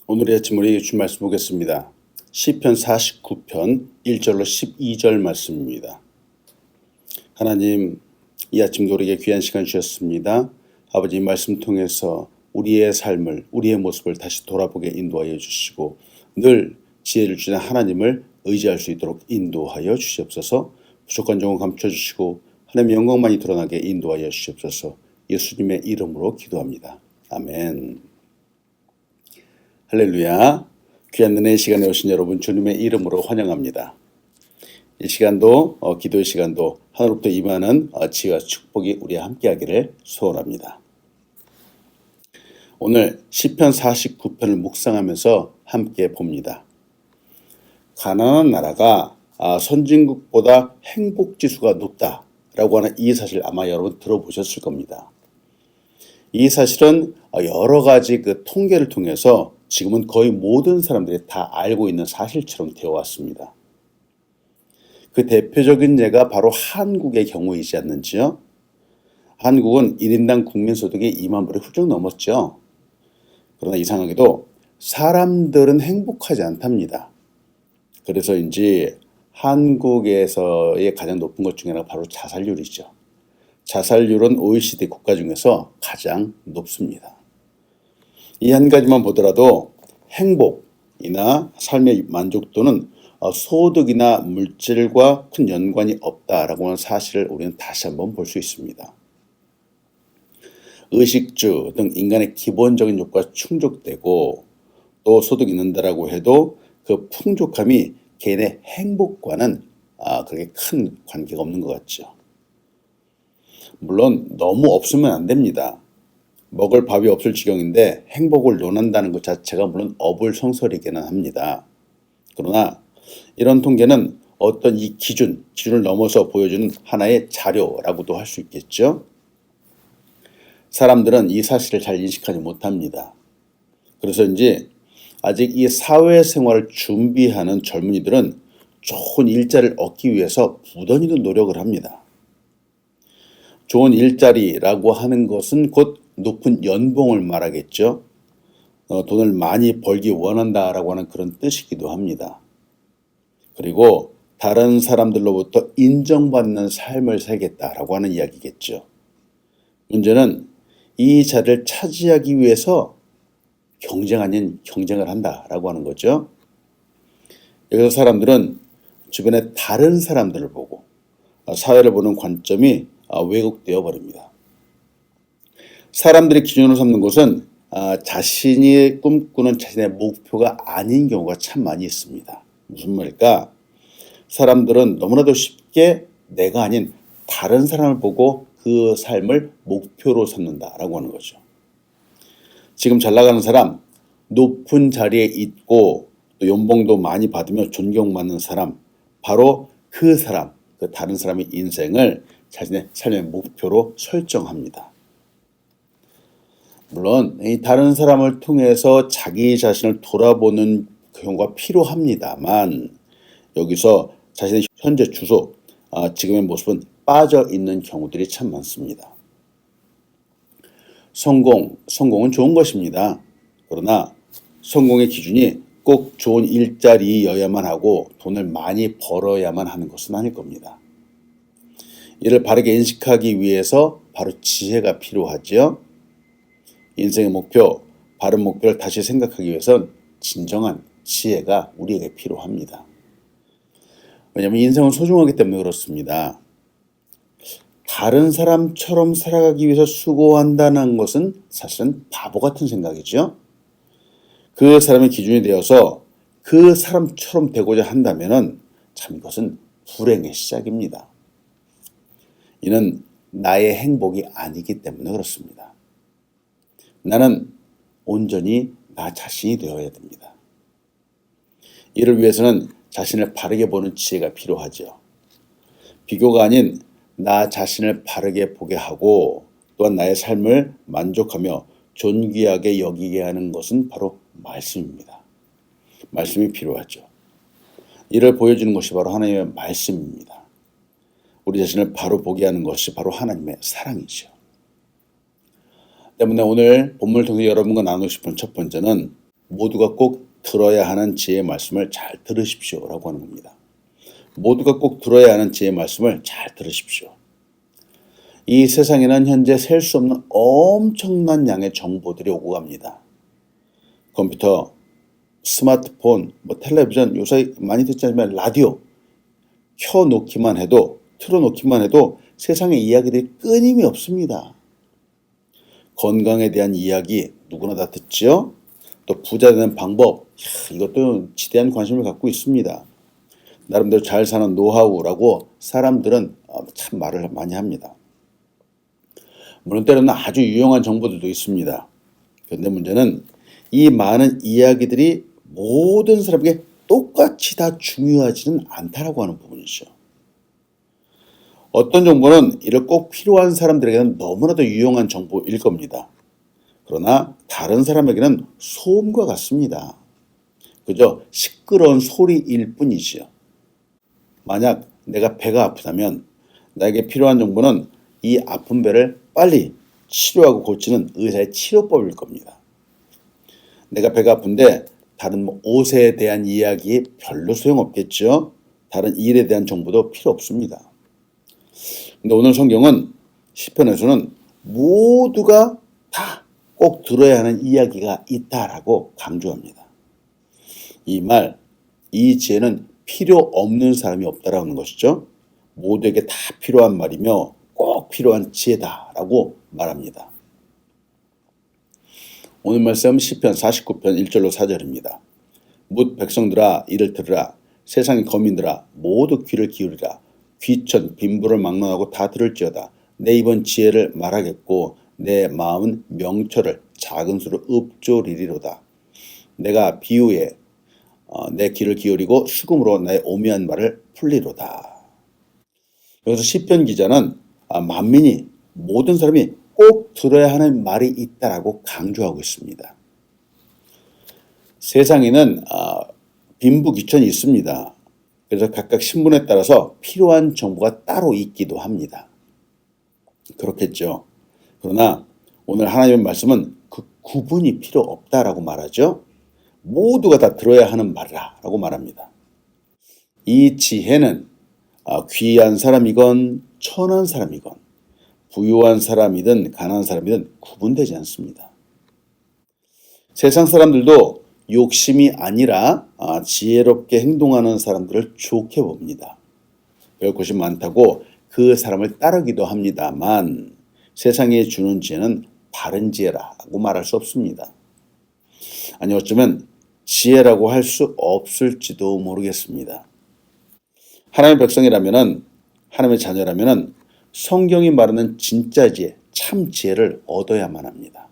오늘의 아침 우리 주신 말씀 보겠습니다. 시편 49편 1절로 12절 말씀입니다. 하나님, 이 아침도 우리에게 귀한 시간 주셨습니다. 아버지, 이 말씀 통해서 우리의 삶을, 우리의 모습을 다시 돌아보게 인도하여 주시고 늘 지혜를 주신 하나님을 의지할 수 있도록 인도하여 주시옵소서. 부족한 점을 감춰주시고 하나님의 영광만이 드러나게 인도하여 주시옵소서. 예수님의 이름으로 기도합니다. 아멘. 할렐루야. 귀한 은혜의 시간에 오신 여러분 주님의 이름으로 환영합니다. 이 시간도 기도의 시간도 하늘로부터 임하는 지혜와 축복이 우리와 함께하기를 소원합니다. 오늘 시편 49편을 묵상하면서 함께 봅니다. 가난한 나라가 선진국보다 행복지수가 높다라고 하는 이 사실 아마 여러분 들어보셨을 겁니다. 이 사실은 여러 가지 통계를 통해서 지금은 거의 모든 사람들이 다 알고 있는 사실처럼 되어 왔습니다. 그 대표적인 예가 바로 한국의 경우이지 않는지요? 한국은 1인당 국민소득이 2만 불이 훌쩍 넘었죠. 그러나 이상하게도 사람들은 행복하지 않답니다. 그래서인지 한국에서의 가장 높은 것 중에 하나가 바로 자살률이죠. 자살률은 OECD 국가 중에서 가장 높습니다. 이 한 가지만 보더라도 행복이나 삶의 만족도는 소득이나 물질과 큰 연관이 없다라고 하는 사실을 우리는 다시 한번 볼 수 있습니다. 의식주 등 인간의 기본적인 욕구가 충족되고 또 소득이 있는다라고 해도 그 풍족함이 개인의 행복과는 그렇게 큰 관계가 없는 것 같죠. 물론 너무 없으면 안 됩니다. 먹을 밥이 없을 지경인데 행복을 논한다는 것 자체가 물론 어불성설이기는 합니다. 그러나 이런 통계는 어떤 이 기준을 넘어서 보여주는 하나의 자료라고도 할 수 있겠죠. 사람들은 이 사실을 잘 인식하지 못합니다. 그래서인지 아직 이 사회생활을 준비하는 젊은이들은 좋은 일자리를 얻기 위해서 부단히도 노력을 합니다. 좋은 일자리라고 하는 것은 곧 높은 연봉을 말하겠죠. 돈을 많이 벌기 원한다라고 하는 그런 뜻이기도 합니다. 그리고 다른 사람들로부터 인정받는 삶을 살겠다라고 하는 이야기겠죠. 문제는 이 자리를 차지하기 위해서 경쟁 아닌 경쟁을 한다라고 하는 거죠. 여기서 사람들은 주변의 다른 사람들을 보고 사회를 보는 관점이 왜곡되어 버립니다. 사람들이 기준으로 삼는 것은 자신이 꿈꾸는 자신의 목표가 아닌 경우가 참 많이 있습니다. 무슨 말일까? 사람들은 너무나도 쉽게 내가 아닌 다른 사람을 보고 그 삶을 목표로 삼는다라고 하는 거죠. 지금 잘 나가는 사람, 높은 자리에 있고 또 연봉도 많이 받으며 존경받는 사람, 바로 그 사람, 그 다른 사람의 인생을 자신의 삶의 목표로 설정합니다. 물론 이 다른 사람을 통해서 자기 자신을 돌아보는 경우가 필요합니다만 여기서 자신의 현재 주소, 지금의 모습은 빠져 있는 경우들이 참 많습니다. 성공은 좋은 것입니다. 그러나 성공의 기준이 꼭 좋은 일자리여야만 하고 돈을 많이 벌어야만 하는 것은 아닐 겁니다. 이를 바르게 인식하기 위해서 바로 지혜가 필요하죠. 인생의 목표, 바른 목표를 다시 생각하기 위해선 진정한 지혜가 우리에게 필요합니다. 왜냐하면 인생은 소중하기 때문에 그렇습니다. 다른 사람처럼 살아가기 위해서 수고한다는 것은 사실은 바보 같은 생각이죠. 그 사람의 기준이 되어서 그 사람처럼 되고자 한다면 참 이것은 불행의 시작입니다. 이는 나의 행복이 아니기 때문에 그렇습니다. 나는 온전히 나 자신이 되어야 됩니다. 이를 위해서는 자신을 바르게 보는 지혜가 필요하죠. 비교가 아닌 나 자신을 바르게 보게 하고 또한 나의 삶을 만족하며 존귀하게 여기게 하는 것은 바로 말씀입니다. 말씀이 필요하죠. 이를 보여주는 것이 바로 하나님의 말씀입니다. 우리 자신을 바로 보게 하는 것이 바로 하나님의 사랑이죠. 때문에 오늘 본문을 통해 여러분과 나누고 싶은 첫 번째는 모두가 꼭 들어야 하는 지혜의 말씀을 잘 들으십시오라고 하는 겁니다. 모두가 꼭 들어야 하는 지혜의 말씀을 잘 들으십시오. 이 세상에는 현재 셀 수 없는 엄청난 양의 정보들이 오고 갑니다. 컴퓨터, 스마트폰, 텔레비전, 요새 많이 듣지 않지만 라디오 켜놓기만 해도, 틀어놓기만 해도 세상의 이야기들이 끊임이 없습니다. 건강에 대한 이야기 누구나 다 듣죠? 또 부자 되는 방법, 이것도 지대한 관심을 갖고 있습니다. 나름대로 잘 사는 노하우라고 사람들은 참 말을 많이 합니다. 물론 때로는 아주 유용한 정보들도 있습니다. 그런데 문제는 이 많은 이야기들이 모든 사람에게 똑같이 다 중요하지는 않다라고 하는 부분이죠. 어떤 정보는 이를 꼭 필요한 사람들에게는 너무나도 유용한 정보일 겁니다. 그러나 다른 사람에게는 소음과 같습니다. 그저 시끄러운 소리일 뿐이지요. 만약 내가 배가 아프다면 나에게 필요한 정보는 이 아픈 배를 빨리 치료하고 고치는 의사의 치료법일 겁니다. 내가 배가 아픈데 다른 옷에 대한 이야기 별로 소용없겠죠. 다른 일에 대한 정보도 필요 없습니다. 근데 오늘 성경은 시편에서는 모두가 다 꼭 들어야 하는 이야기가 있다라고 강조합니다. 이 지혜는 필요 없는 사람이 없다라는 것이죠. 모두에게 다 필요한 말이며 꼭 필요한 지혜다라고 말합니다. 오늘 말씀 시편 49편 1절로 4절입니다. 뭇 백성들아 이를 들으라. 세상의 거민들아 모두 귀를 기울이라. 귀천 빈부를 막론하고 다 들을지어다. 내 입은 지혜를 말하겠고 내 마음은 명철을 작은 수로 읊조리리로다. 내가 비유에 내 귀를 기울이고 수금으로 나의 오묘한 말을 풀리로다. 여기서 시편 기자는 만민이 모든 사람이 꼭 들어야 하는 말이 있다라고 강조하고 있습니다. 세상에는 빈부귀천이 있습니다. 그래서 각각 신분에 따라서 필요한 정보가 따로 있기도 합니다. 그렇겠죠. 그러나 오늘 하나님의 말씀은 그 구분이 필요 없다라고 말하죠. 모두가 다 들어야 하는 말이라고 말합니다. 이 지혜는 귀한 사람이건 천한 사람이건 부유한 사람이든 가난한 사람이든 구분되지 않습니다. 세상 사람들도 욕심이 아니라 지혜롭게 행동하는 사람들을 좋게 봅니다. 배울 것이 많다고 그 사람을 따르기도 합니다만 세상에 주는 지혜는 바른 지혜라고 말할 수 없습니다. 아니 어쩌면 지혜라고 할 수 없을지도 모르겠습니다. 하나님의 백성이라면은, 하나님의 자녀라면은 성경이 말하는 진짜 지혜, 참 지혜를 얻어야만 합니다.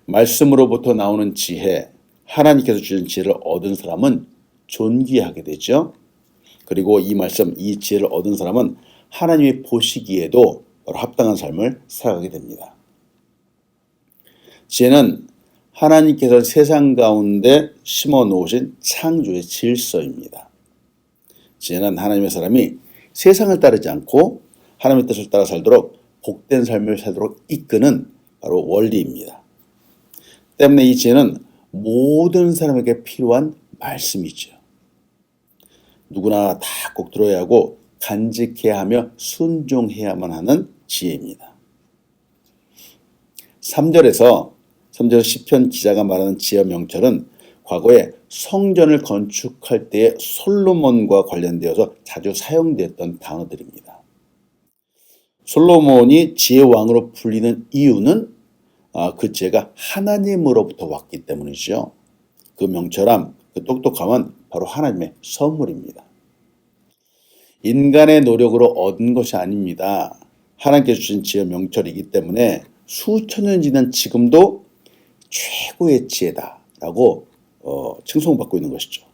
말씀으로부터 나오는 지혜, 하나님께서 주신 지혜를 얻은 사람은 존귀하게 되죠. 그리고 이 말씀, 이 지혜를 얻은 사람은 하나님이 보시기에도 바로 합당한 삶을 살아가게 됩니다. 지혜는 하나님께서 세상 가운데 심어 놓으신 창조의 질서입니다. 지혜는 하나님의 사람이 세상을 따르지 않고 하나님의 뜻을 따라 살도록 복된 삶을 살도록 이끄는 바로 원리입니다. 때문에 이 지혜는 모든 사람에게 필요한 말씀이죠. 누구나 다 꼭 들어야 하고 간직해야 하며 순종해야만 하는 지혜입니다. 3절에서 시편 기자가 말하는 지혜 명철은 과거에 성전을 건축할 때의 솔로몬과 관련되어서 자주 사용되었던 단어들입니다. 솔로몬이 지혜왕으로 불리는 이유는 그 지혜가 하나님으로부터 왔기 때문이죠. 그 명철함, 그 똑똑함은 바로 하나님의 선물입니다. 인간의 노력으로 얻은 것이 아닙니다. 하나님께서 주신 지혜 명철이기 때문에 수천 년 지난 지금도 최고의 지혜다라고 칭송받고 있는 것이죠.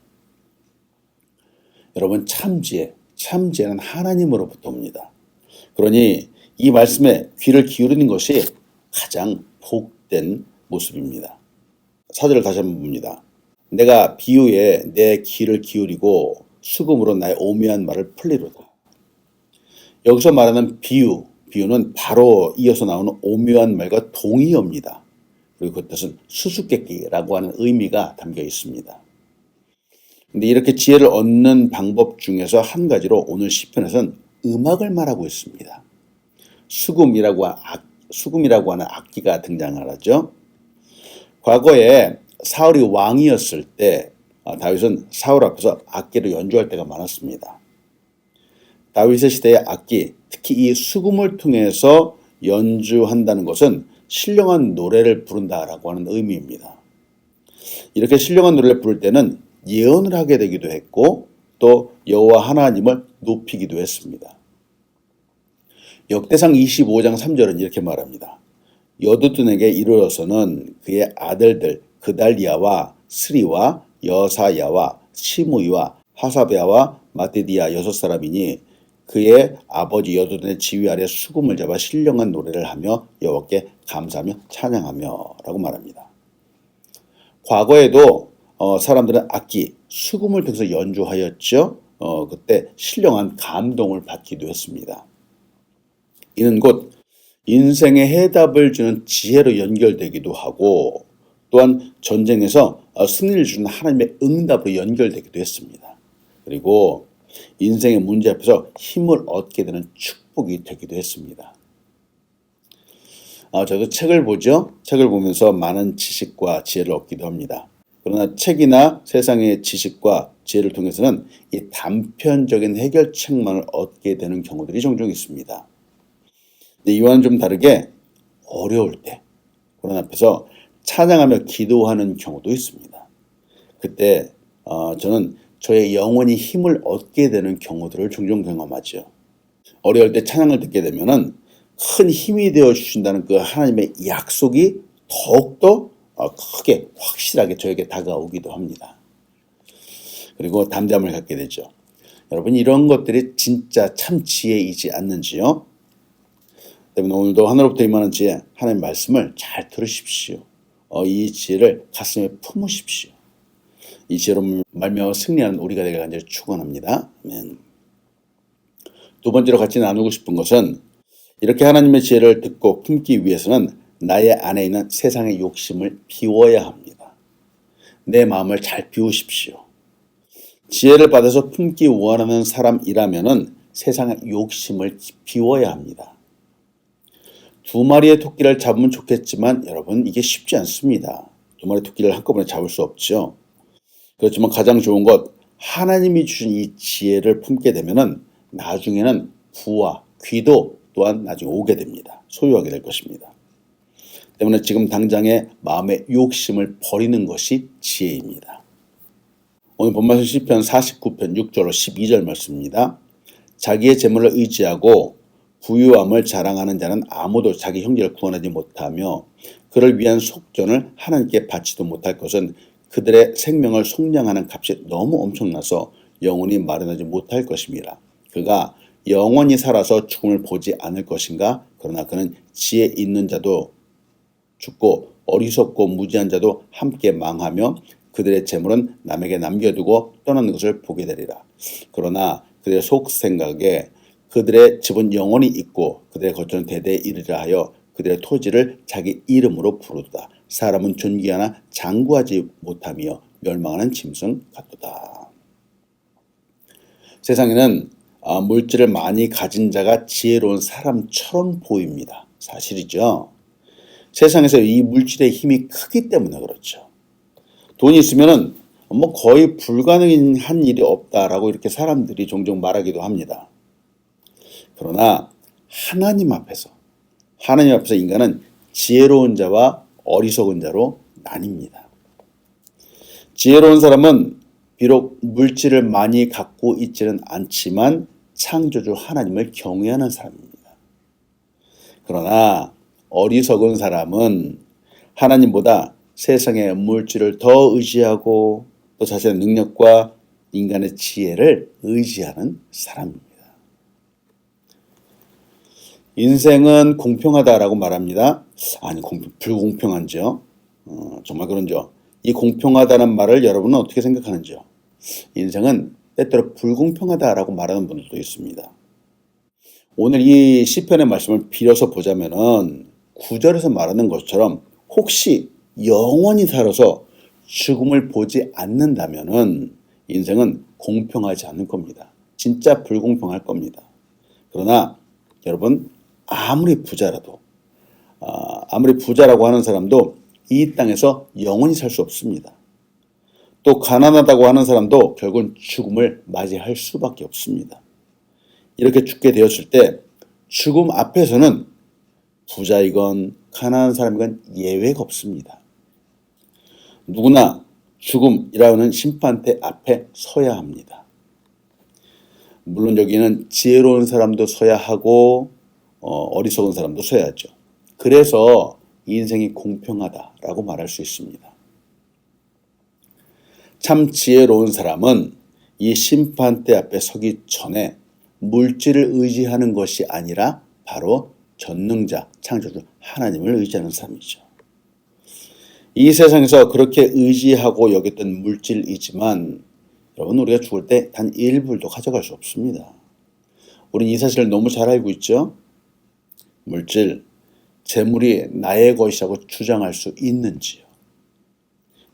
여러분 참지혜는 하나님으로부터 옵니다. 그러니 이 말씀에 귀를 기울이는 것이 가장 복된 모습입니다. 4절을 다시 한번 봅니다. 내가 비유에 내 귀를 기울이고 수금으로 나의 오묘한 말을 풀리로다. 여기서 말하는 비유는 바로 이어서 나오는 오묘한 말과 동의어입니다. 그리고 그 뜻은 수수께끼라고 하는 의미가 담겨 있습니다. 근데 이렇게 지혜를 얻는 방법 중에서 한 가지로 오늘 시편에서는 음악을 말하고 있습니다. 수금이라고 하는 악기가 등장을 하죠. 과거에 사울이 왕이었을 때 다윗은 사울 앞에서 악기를 연주할 때가 많았습니다. 다윗의 시대의 악기, 특히 이 수금을 통해서 연주한다는 것은 신령한 노래를 부른다라고 하는 의미입니다. 이렇게 신령한 노래를 부를 때는 예언을 하게 되기도 했고 또 여호와 하나님을 높이기도 했습니다. 역대상 25장 3절은 이렇게 말합니다. 여두둔에게 이르러서는 그의 아들들 그달리아와 스리와 여사야와 시므이와 하사베아와 마띠디아 6사람이니 그의 아버지 여두둔의 지휘 아래 수금을 잡아 신령한 노래를 하며 여호와께 감사하며 찬양하며 라고 말합니다. 과거에도 사람들은 악기, 수금을 통해서 연주하였죠. 그때 신령한 감동을 받기도 했습니다. 이는 곧 인생의 해답을 주는 지혜로 연결되기도 하고 또한 전쟁에서 승리를 주는 하나님의 응답으로 연결되기도 했습니다. 그리고 인생의 문제 앞에서 힘을 얻게 되는 축복이 되기도 했습니다. 저도 책을 보죠. 책을 보면서 많은 지식과 지혜를 얻기도 합니다. 그러나 책이나 세상의 지식과 지혜를 통해서는 이 단편적인 해결책만을 얻게 되는 경우들이 종종 있습니다. 근데 이와는 좀 다르게 어려울 때 그런 앞에서 찬양하며 기도하는 경우도 있습니다. 그때 저는 저의 영혼이 힘을 얻게 되는 경우들을 종종 경험하죠. 어려울 때 찬양을 듣게 되면은 큰 힘이 되어 주신다는 그 하나님의 약속이 더욱더 크게 확실하게 저에게 다가오기도 합니다. 그리고 담대함을 갖게 되죠. 여러분 이런 것들이 진짜 참 지혜이지 않는지요? 때문에 오늘도 하늘로부터 임하는 지혜, 하나님의 말씀을 잘 들으십시오. 이 지혜를 가슴에 품으십시오. 이 지혜로 말미암아 승리하는 우리가 되길 간절히 축원합니다. 아멘. 두 번째로 같이 나누고 싶은 것은 이렇게 하나님의 지혜를 듣고 품기 위해서는 나의 안에 있는 세상의 욕심을 비워야 합니다. 내 마음을 잘 비우십시오. 지혜를 받아서 품기 원하는 사람이라면은 세상의 욕심을 비워야 합니다. 두 마리의 토끼를 잡으면 좋겠지만 여러분 이게 쉽지 않습니다. 두 마리 토끼를 한꺼번에 잡을 수 없죠. 그렇지만 가장 좋은 것 하나님이 주신 이 지혜를 품게 되면은 나중에는 부와 귀도 또한 나중에 오게 됩니다. 소유하게 될 것입니다. 때문에 지금 당장의 마음의 욕심을 버리는 것이 지혜입니다. 오늘 본말씀 시편 49편 6절로 12절 말씀입니다. 자기의 재물을 의지하고 부유함을 자랑하는 자는 아무도 자기 형제를 구원하지 못하며 그를 위한 속전을 하나님께 바치도 못할 것은 그들의 생명을 속량하는 값이 너무 엄청나서 영원히 마련하지 못할 것입니다. 그가 영원히 살아서 죽음을 보지 않을 것인가? 그러나 그는 지혜 있는 자도 죽고 어리석고 무지한 자도 함께 망하며 그들의 재물은 남에게 남겨두고 떠나는 것을 보게 되리라. 그러나 그들의 속생각에 그들의 집은 영원히 있고 그들의 거처는 대대에 이르리라 하여 그들의 토지를 자기 이름으로 부르도다. 사람은 존귀하나 장구하지 못하며 멸망하는 짐승 같도다. 세상에는 물질을 많이 가진 자가 지혜로운 사람처럼 보입니다. 사실이죠. 세상에서 이 물질의 힘이 크기 때문에 그렇죠. 돈이 있으면은 거의 불가능한 일이 없다라고 이렇게 사람들이 종종 말하기도 합니다. 그러나 하나님 앞에서 인간은 지혜로운 자와 어리석은 자로 나뉩니다. 지혜로운 사람은 비록 물질을 많이 갖고 있지는 않지만 창조주 하나님을 경외하는 사람입니다. 그러나 어리석은 사람은 하나님보다 세상의 물질을 더 의지하고 또 자신의 능력과 인간의 지혜를 의지하는 사람입니다. 인생은 공평하다라고 말합니다. 아니 불공평한지요? 정말 그런죠. 이 공평하다는 말을 여러분은 어떻게 생각하는지요? 인생은 때때로 불공평하다라고 말하는 분들도 있습니다. 오늘 이 시편의 말씀을 빌어서 보자면은 9절에서 말하는 것처럼 혹시 영원히 살아서 죽음을 보지 않는다면은 인생은 공평하지 않을 겁니다. 진짜 불공평할 겁니다. 그러나 여러분, 아무리 부자라도 아무리 부자라고 하는 사람도 이 땅에서 영원히 살 수 없습니다. 또 가난하다고 하는 사람도 결국은 죽음을 맞이할 수밖에 없습니다. 이렇게 죽게 되었을 때 죽음 앞에서는 부자이건 가난한 사람이건 예외가 없습니다. 누구나 죽음이라는 심판대 앞에 서야 합니다. 물론 여기는 지혜로운 사람도 서야 하고 어리석은 사람도 서야 하죠. 그래서 인생이 공평하다라고 말할 수 있습니다. 참 지혜로운 사람은 이 심판대 앞에 서기 전에 물질을 의지하는 것이 아니라 바로 전능자, 창조주 하나님을 의지하는 사람이죠. 이 세상에서 그렇게 의지하고 여겼던 물질이지만 여러분, 우리가 죽을 때 단 1불도 가져갈 수 없습니다. 우리는 이 사실을 너무 잘 알고 있죠. 물질, 재물이 나의 것이라고 주장할 수 있는지요.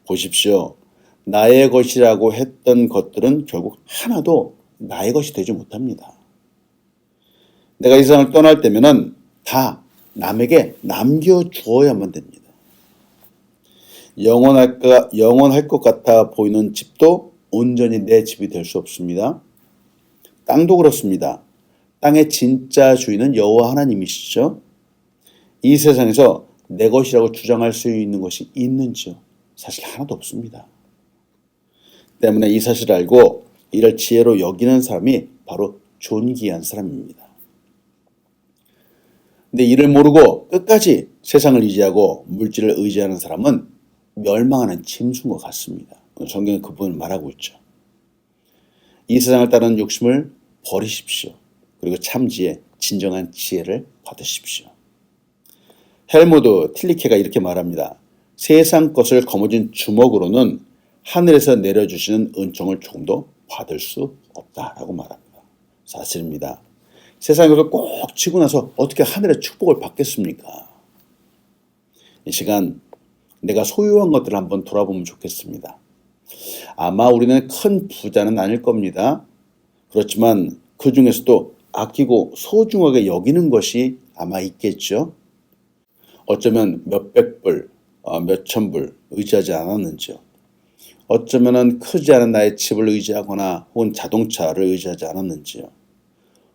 보십시오. 나의 것이라고 했던 것들은 결국 하나도 나의 것이 되지 못합니다. 내가 이 세상을 떠날 때면은 다 남에게 남겨주어야만 됩니다. 영원할 것 같아 보이는 집도 온전히 내 집이 될 수 없습니다. 땅도 그렇습니다. 땅의 진짜 주인은 여호와 하나님이시죠. 이 세상에서 내 것이라고 주장할 수 있는 것이 있는지요? 사실 하나도 없습니다. 때문에 이 사실을 알고 이를 지혜로 여기는 사람이 바로 존귀한 사람입니다. 근데 이를 모르고 끝까지 세상을 의지하고 물질을 의지하는 사람은 멸망하는 짐승과 같습니다. 성경은 그 부분을 말하고 있죠. 이 세상을 따르는 욕심을 버리십시오. 그리고 참 지혜, 진정한 지혜를 받으십시오. 헬무드 틸리케가 이렇게 말합니다. 세상 것을 거머쥔 주먹으로는 하늘에서 내려주시는 은총을 조금도 받을 수 없다라고 말합니다. 사실입니다. 세상에서 꼭 치고 나서 어떻게 하늘의 축복을 받겠습니까? 이 시간 내가 소유한 것들을 한번 돌아보면 좋겠습니다. 아마 우리는 큰 부자는 아닐 겁니다. 그렇지만 그 중에서도 아끼고 소중하게 여기는 것이 아마 있겠죠. 어쩌면 몇백 불, 몇천 불 의지하지 않았는지요. 어쩌면 크지 않은 나의 집을 의지하거나 혹은 자동차를 의지하지 않았는지요.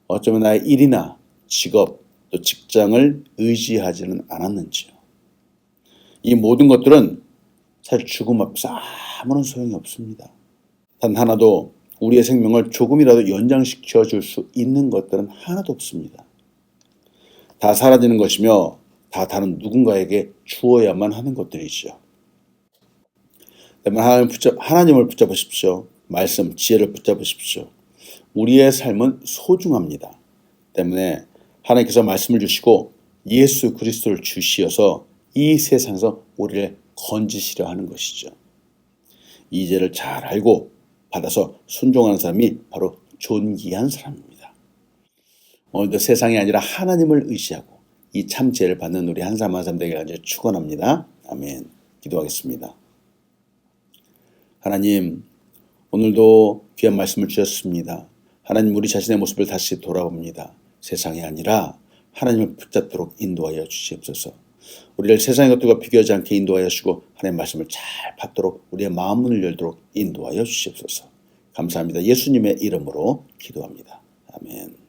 어쩌면 나의 일이나 직업, 또 직장을 의지하지는 않았는지요. 이 모든 것들은 사실 죽음 앞에서 아무런 소용이 없습니다. 단 하나도 우리의 생명을 조금이라도 연장시켜 줄 수 있는 것들은 하나도 없습니다. 다 사라지는 것이며 다 다른 누군가에게 주어야만 하는 것들이죠. 때문에 하나님을 붙잡으십시오. 말씀, 지혜를 붙잡으십시오. 우리의 삶은 소중합니다. 때문에 하나님께서 말씀을 주시고 예수 그리스도를 주시어서 이 세상에서 우리를 건지시려 하는 것이죠. 이 죄를 잘 알고 받아서 순종하는 사람이 바로 존귀한 사람입니다. 오늘도 세상이 아니라 하나님을 의지하고 이 참 지혜를 받는 우리 한 사람 한 사람 되기를 간절히 축원합니다. 아멘. 기도하겠습니다. 하나님, 오늘도 귀한 말씀을 주셨습니다. 하나님, 우리 자신의 모습을 다시 돌아봅니다. 세상이 아니라 하나님을 붙잡도록 인도하여 주시옵소서. 우리를 세상의 것들과 비교하지 않게 인도하여 주시고 하나님의 말씀을 잘 받도록 우리의 마음 문을 열도록 인도하여 주시옵소서. 감사합니다. 예수님의 이름으로 기도합니다. 아멘.